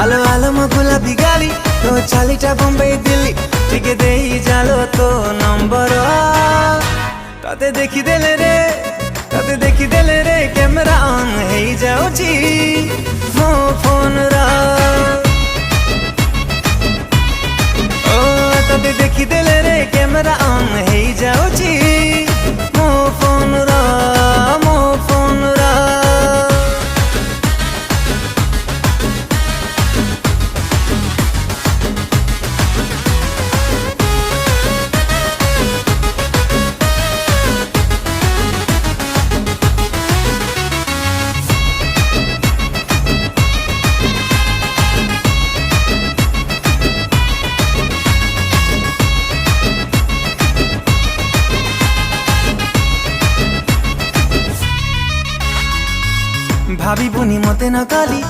आलो आलो मो गुलाबी गाड़ी तो चालीटा बम्बई दिल्ली टिके देई जालो तो नंबर तते देखी देले रे कैमरा ऑन है जाउची मो फोन रा ओ तते देखी देले रे कैमरा ऑन है जाउची मो फोन रा भाभी बुनी मते न काली